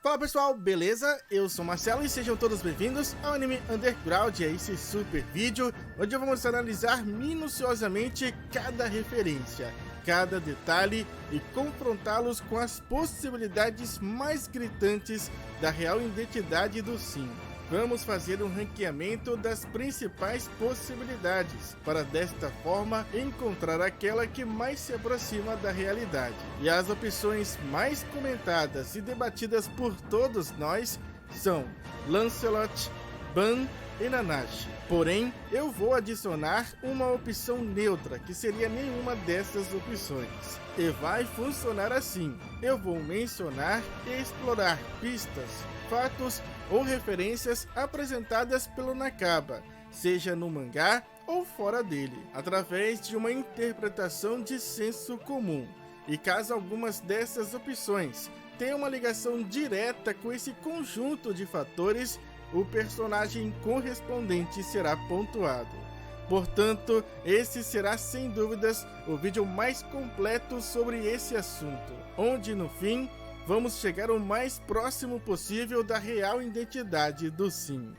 Fala pessoal, beleza? Eu sou o Marcelo e sejam todos bem-vindos ao Anime Underground, a esse super vídeo onde vamos analisar minuciosamente cada referência, cada detalhe e confrontá-los com as possibilidades mais gritantes da real identidade do Sim. Vamos fazer um ranqueamento das principais possibilidades, para desta forma encontrar aquela que mais se aproxima da realidade. E as opções mais comentadas e debatidas por todos nós são Lancelot, Ban e Nanashi. Porém, eu vou adicionar uma opção neutra, que seria nenhuma dessas opções. E vai funcionar assim: eu vou mencionar e explorar pistas, fatos ou referências apresentadas pelo Nakaba, seja no mangá ou fora dele, através de uma interpretação de senso comum. E caso algumas dessas opções tenham uma ligação direta com esse conjunto de fatores, o personagem correspondente será pontuado. Portanto, esse será sem dúvidas o vídeo mais completo sobre esse assunto, onde no fim vamos chegar o mais próximo possível da real identidade do Sim.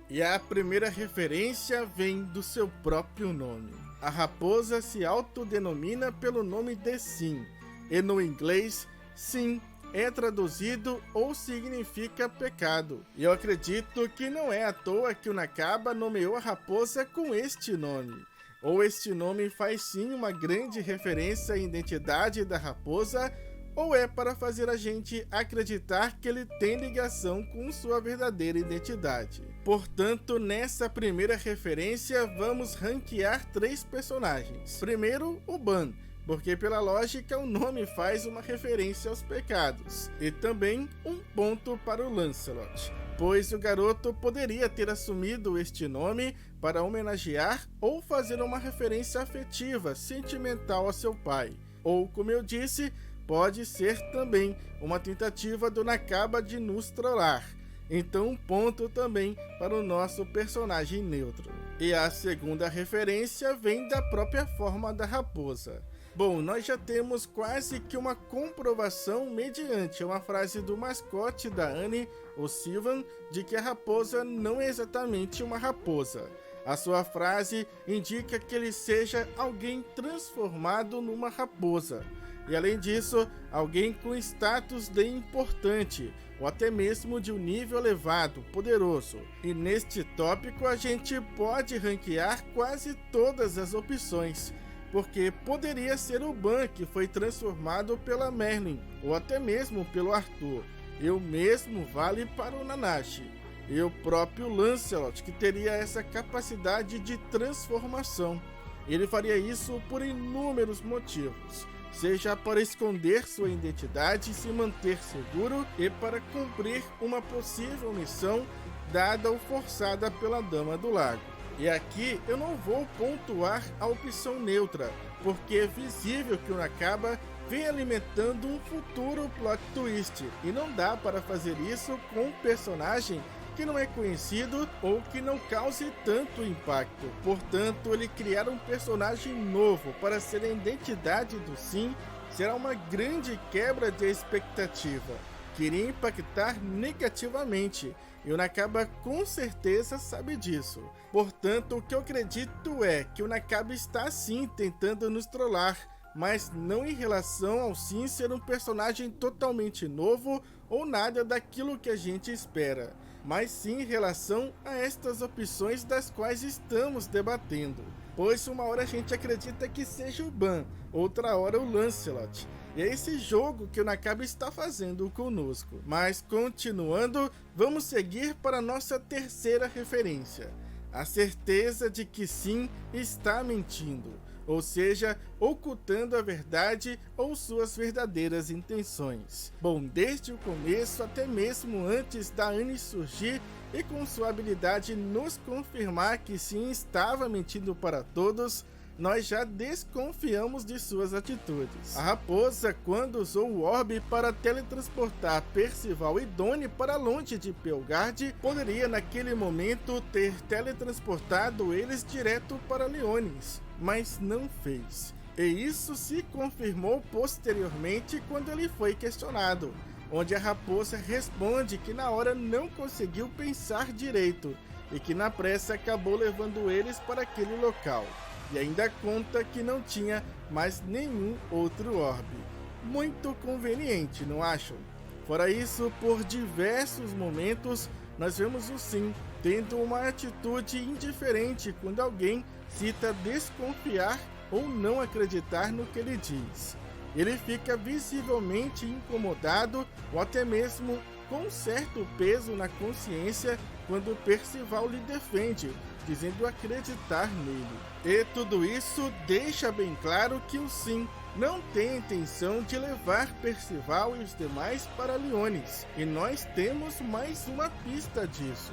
E a primeira referência vem do seu próprio nome. A raposa se autodenomina pelo nome de Sim, e no inglês, Sin é traduzido ou significa pecado. E eu acredito que não é à toa que o Nakaba nomeou a raposa com este nome. Ou este nome faz sim uma grande referência à identidade da raposa, ou é para fazer a gente acreditar que ele tem ligação com sua verdadeira identidade. Portanto, nessa primeira referência, vamos ranquear 3 personagens. Primeiro, o Ban, porque pela lógica o nome faz uma referência aos pecados. E também um ponto para o Lancelot, pois o garoto poderia ter assumido este nome para homenagear ou fazer uma referência afetiva, sentimental a seu pai. Ou, como eu disse, pode ser também uma tentativa do Nakaba de nos trollar. Então um ponto também para o nosso personagem neutro. E a segunda referência vem da própria forma da raposa. Bom, nós já temos quase que uma comprovação mediante uma frase do mascote da Anne, o Sylvan, de que a raposa não é exatamente uma raposa. A sua frase indica que ele seja alguém transformado numa raposa. E além disso, alguém com status de importante, ou até mesmo de um nível elevado, poderoso. E neste tópico a gente pode ranquear quase todas as opções, porque poderia ser o Ban que foi transformado pela Merlin, ou até mesmo pelo Arthur. E o mesmo vale para o Nanashi. E o próprio Lancelot, que teria essa capacidade de transformação. Ele faria isso por inúmeros motivos, seja para esconder sua identidade e se manter seguro, e para cumprir uma possível missão dada ou forçada pela Dama do Lago. E aqui eu não vou pontuar a opção neutra, porque é visível que o Nakaba vem alimentando um futuro plot twist, e não dá para fazer isso com um personagem que não é conhecido ou que não cause tanto impacto. Portanto, ele criar um personagem novo para ser a identidade do Sim será uma grande quebra de expectativa, que iria impactar negativamente, e o Nakaba com certeza sabe disso. Portanto, o que eu acredito é que o Nakaba está sim tentando nos trollar, mas não em relação ao Sim ser um personagem totalmente novo ou nada daquilo que a gente espera, mas sim em relação a estas opções das quais estamos debatendo. Pois uma hora a gente acredita que seja o Ban, outra hora o Lancelot. E é esse jogo que o Nakaba está fazendo conosco. Mas continuando, vamos seguir para a nossa terceira referência. A certeza de que Sim está mentindo, ou seja, ocultando a verdade ou suas verdadeiras intenções. Bom, desde o começo, até mesmo antes da Anne surgir e com sua habilidade nos confirmar que Sim estava mentindo para todos, nós já desconfiamos de suas atitudes. A raposa, quando usou o orbe para teletransportar Percival e Donnie para longe de Pelgard, poderia naquele momento ter teletransportado eles direto para Leonis, mas não fez. E isso se confirmou posteriormente quando ele foi questionado, onde a raposa responde que na hora não conseguiu pensar direito e que na pressa acabou levando eles para aquele local. E ainda conta que não tinha mais nenhum outro orbe. Muito conveniente, não acham? Fora isso, por diversos momentos, nós vemos o Sim tendo uma atitude indiferente quando alguém cita desconfiar ou não acreditar no que ele diz. Ele fica visivelmente incomodado ou até mesmo com certo peso na consciência quando Percival lhe defende, dizendo acreditar nele. E tudo isso deixa bem claro que o Sim não tem a intenção de levar Percival e os demais para Leonis. E nós temos mais uma pista disso,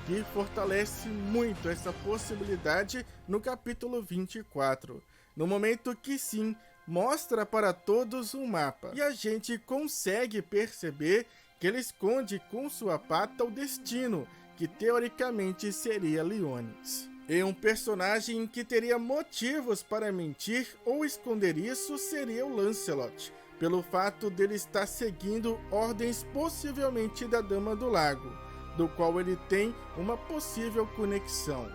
que fortalece muito essa possibilidade no capítulo 24. No momento que Sim mostra para todos um mapa, e a gente consegue perceber que ele esconde com sua pata o destino, que teoricamente seria Leonis. E um personagem que teria motivos para mentir ou esconder isso seria o Lancelot, pelo fato dele estar seguindo ordens possivelmente da Dama do Lago, do qual ele tem uma possível conexão.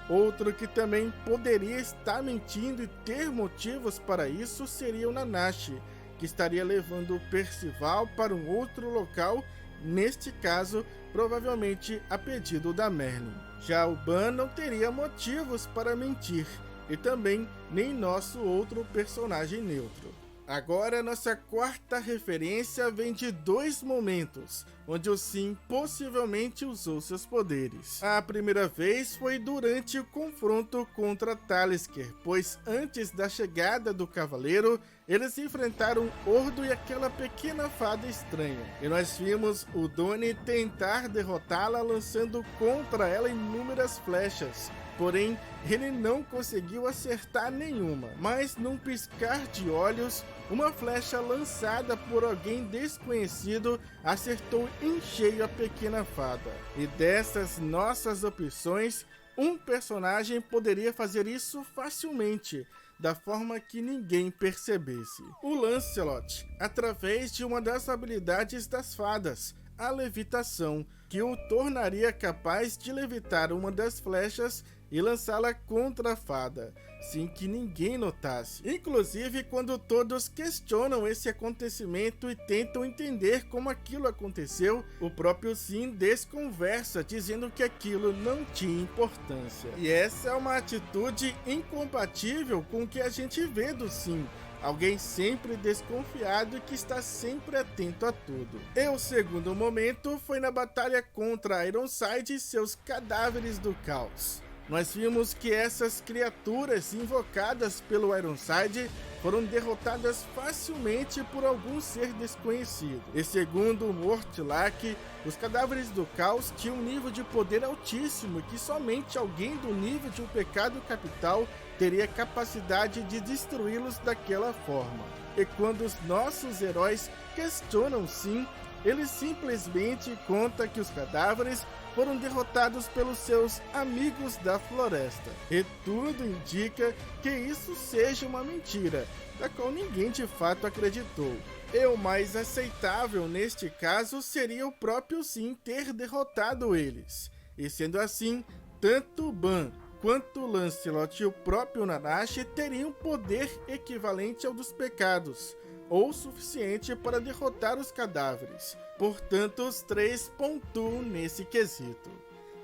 Outro que também poderia estar mentindo e ter motivos para isso seria o Nanashi, que estaria levando o Percival para um outro local, neste caso, provavelmente a pedido da Merlin. Já o Ban não teria motivos para mentir, e também nem nosso outro personagem neutro. Agora, nossa quarta referência vem de dois momentos, onde o Sim possivelmente usou seus poderes. A primeira vez foi durante o confronto contra Talisker, pois antes da chegada do Cavaleiro, eles enfrentaram Ordo e aquela pequena fada estranha. E nós vimos o Donnie tentar derrotá-la lançando contra ela inúmeras flechas. Porém, ele não conseguiu acertar nenhuma, mas num piscar de olhos, uma flecha lançada por alguém desconhecido acertou em cheio a pequena fada. E dessas nossas opções, um personagem poderia fazer isso facilmente, da forma que ninguém percebesse. O Lancelot, através de uma das habilidades das fadas, a levitação, que o tornaria capaz de levitar uma das flechas e lançá-la contra a fada, sem que ninguém notasse. Inclusive, quando todos questionam esse acontecimento e tentam entender como aquilo aconteceu, o próprio Sim desconversa, dizendo que aquilo não tinha importância. E essa é uma atitude incompatível com o que a gente vê do Sim. Alguém sempre desconfiado e que está sempre atento a tudo. E o segundo momento foi na batalha contra Ironside e seus cadáveres do caos. Nós vimos que essas criaturas invocadas pelo Ironside foram derrotadas facilmente por algum ser desconhecido. E segundo o Mortlack, os cadáveres do caos tinham um nível de poder altíssimo que somente alguém do nível de um pecado capital teria capacidade de destruí-los daquela forma. E quando os nossos heróis questionam Sim, ele simplesmente conta que os cadáveres foram derrotados pelos seus amigos da floresta. E tudo indica que isso seja uma mentira, da qual ninguém de fato acreditou. E o mais aceitável neste caso seria o próprio Sim ter derrotado eles. E sendo assim, tanto Ban quanto Lancelot e o próprio Nanashi teriam poder equivalente ao dos pecados, ou suficiente para derrotar os cadáveres. Portanto, os três pontuam nesse quesito.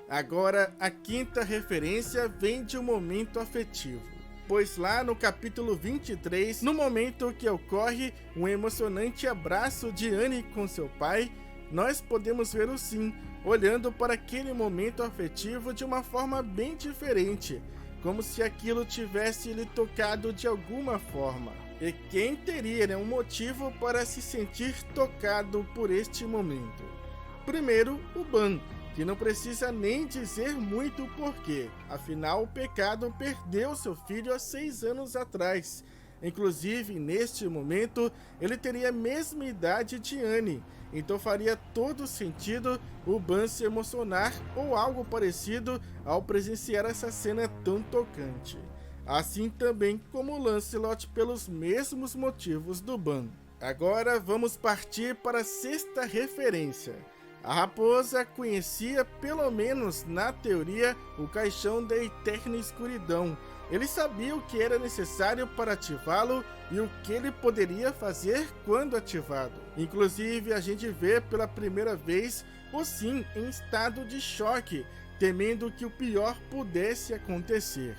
Agora, a quinta referência vem de um momento afetivo, pois lá no capítulo 23, no momento que ocorre um emocionante abraço de Annie com seu pai, nós podemos ver o Sim olhando para aquele momento afetivo de uma forma bem diferente, como se aquilo tivesse lhe tocado de alguma forma. E quem teria um motivo para se sentir tocado por este momento? Primeiro, o Ban, que não precisa nem dizer muito o porquê. Afinal, o pecado perdeu seu filho há 6 anos atrás. Inclusive, neste momento, ele teria a mesma idade de Annie, então faria todo sentido o Ban se emocionar ou algo parecido ao presenciar essa cena tão tocante. Assim também como Lancelot, pelos mesmos motivos do Ban. Agora vamos partir para a 6ª referência. A raposa conhecia, pelo menos na teoria, o caixão da eterna escuridão. Ele sabia o que era necessário para ativá-lo e o que ele poderia fazer quando ativado. Inclusive, a gente vê pela primeira vez o Sim em estado de choque, temendo que o pior pudesse acontecer.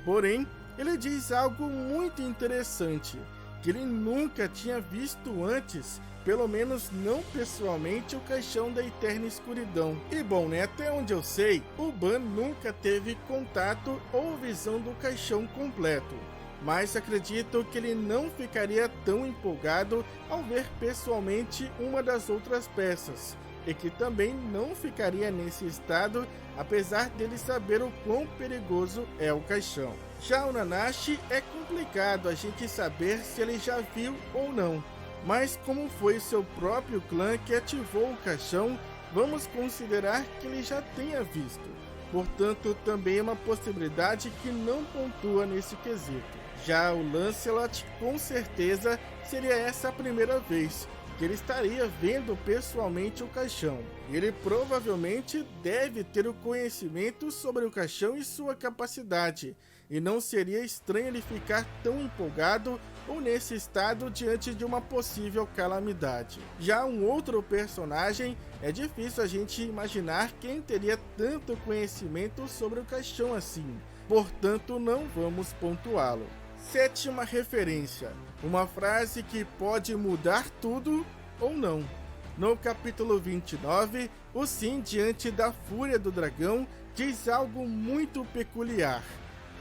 Porém, ele diz algo muito interessante, que ele nunca tinha visto antes, pelo menos não pessoalmente, o caixão da eterna escuridão. E bom, né, até onde eu sei, o Ban nunca teve contato ou visão do caixão completo, mas acredito que ele não ficaria tão empolgado ao ver pessoalmente uma das outras peças, e que também não ficaria nesse estado, apesar dele saber o quão perigoso é o caixão. Já o Nanashi é complicado a gente saber se ele já viu ou não, mas como foi seu próprio clã que ativou o caixão, vamos considerar que ele já tenha visto. Portanto, também é uma possibilidade que não pontua nesse quesito. Já o Lancelot, com certeza, seria essa a primeira vez que ele estaria vendo pessoalmente o caixão. E ele provavelmente deve ter o conhecimento sobre o caixão e sua capacidade, e não seria estranho ele ficar tão empolgado ou nesse estado diante de uma possível calamidade. Já um outro personagem, é difícil a gente imaginar quem teria tanto conhecimento sobre o caixão assim, portanto não vamos pontuá-lo. 7ª referência, uma frase que pode mudar tudo ou não. No capítulo 29, o Sim, diante da fúria do dragão, diz algo muito peculiar.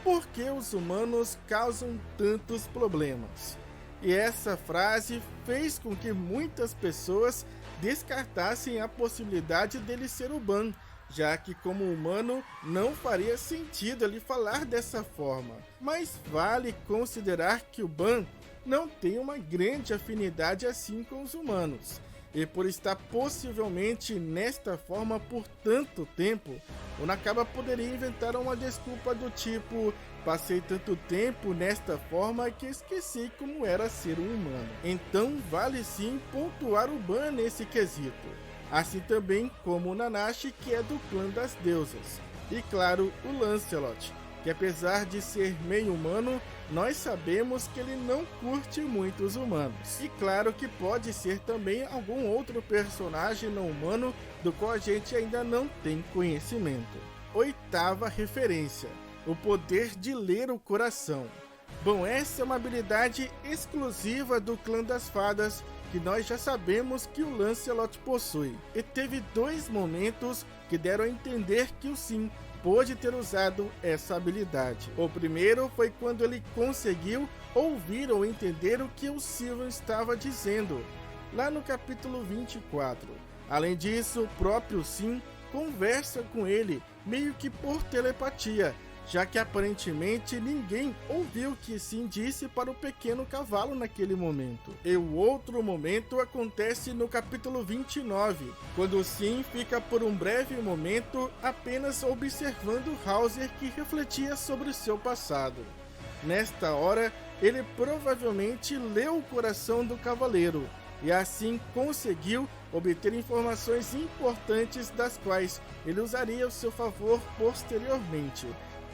Por que os humanos causam tantos problemas? E essa frase fez com que muitas pessoas descartassem a possibilidade dele ser o Ban, já que como humano não faria sentido ele falar dessa forma. Mas vale considerar que o Ban não tem uma grande afinidade assim com os humanos, e por estar possivelmente nesta forma por tanto tempo, o Nakaba poderia inventar uma desculpa do tipo: passei tanto tempo nesta forma que esqueci como era ser um humano. Então vale sim pontuar o Ban nesse quesito, assim também como o Nanashi, que é do clã das deusas, e claro, o Lancelot, que apesar de ser meio humano, nós sabemos que ele não curte muito os humanos. E claro que pode ser também algum outro personagem não humano do qual a gente ainda não tem conhecimento. 8ª referência, o poder de ler o coração. Bom, essa é uma habilidade exclusiva do clã das fadas, que nós já sabemos que o Lancelot possui. E teve 2 momentos que deram a entender que o Sim pôde ter usado essa habilidade. O primeiro foi quando ele conseguiu ouvir ou entender o que o Sylvan estava dizendo, lá no capítulo 24. Além disso, o próprio Sim conversa com ele, meio que por telepatia, já que aparentemente ninguém ouviu o que Sim disse para o pequeno cavalo naquele momento. E o outro momento acontece no capítulo 29, quando Sim fica por um breve momento apenas observando Hauser, que refletia sobre o seu passado. Nesta hora, ele provavelmente leu o coração do cavaleiro, e assim conseguiu obter informações importantes das quais ele usaria ao seu favor posteriormente,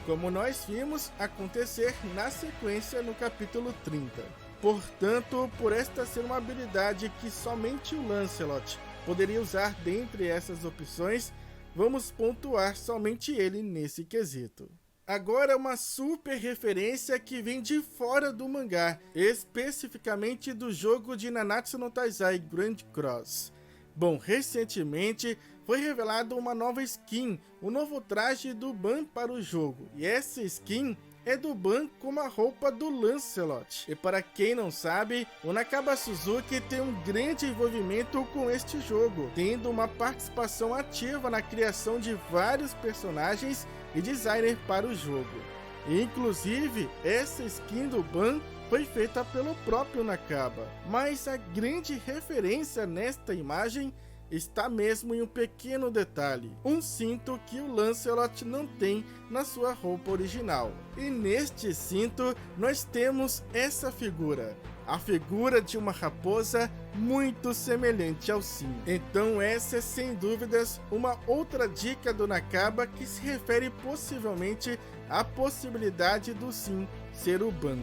como nós vimos acontecer na sequência no capítulo 30. Portanto, por esta ser uma habilidade que somente o Lancelot poderia usar dentre essas opções, vamos pontuar somente ele nesse quesito. Agora uma super referência que vem de fora do mangá, especificamente do jogo de Nanatsu no Taizai Grand Cross. Bom, recentemente foi revelado uma nova skin, um novo traje do Ban para o jogo. E essa skin é do Ban como a roupa do Lancelot. E para quem não sabe, o Nakaba Suzuki tem um grande envolvimento com este jogo, tendo uma participação ativa na criação de vários personagens e designer para o jogo. E, inclusive, essa skin do Ban foi feita pelo próprio Nakaba. Mas a grande referência nesta imagem está mesmo em um pequeno detalhe, um cinto que o Lancelot não tem na sua roupa original. E neste cinto nós temos essa figura, a figura de uma raposa muito semelhante ao Sim. Então essa é sem dúvidas uma outra dica do Nakaba que se refere possivelmente à possibilidade do Sim ser o Ban.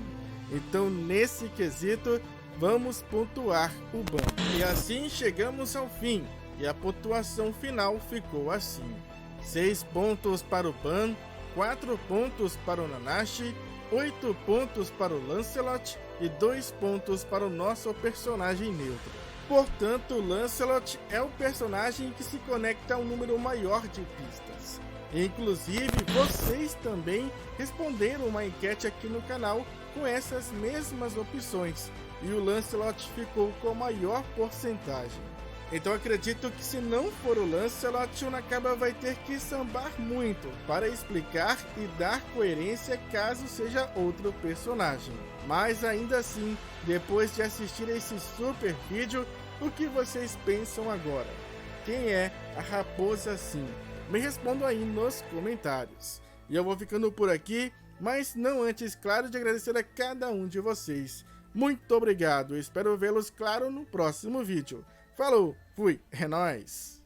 Então nesse quesito vamos pontuar o Ban. E assim chegamos ao fim, e a pontuação final ficou assim: 6 pontos para o Ban, 4 pontos para o Nanashi, 8 pontos para o Lancelot e 2 pontos para o nosso personagem neutro. Portanto, o Lancelot é o personagem que se conecta a um número maior de pistas. Inclusive, vocês também responderam uma enquete aqui no canal com essas mesmas opções, e o Lancelot ficou com a maior porcentagem. Então acredito que se não for o Lancelot, o Nakaba vai ter que sambar muito para explicar e dar coerência caso seja outro personagem. Mas ainda assim, depois de assistir esse super vídeo, o que vocês pensam agora? Quem é a Raposa Sim? Me respondam aí nos comentários. E eu vou ficando por aqui, mas não antes, claro, de agradecer a cada um de vocês. Muito obrigado, espero vê-los, claro, no próximo vídeo. Falou, fui, é nóis!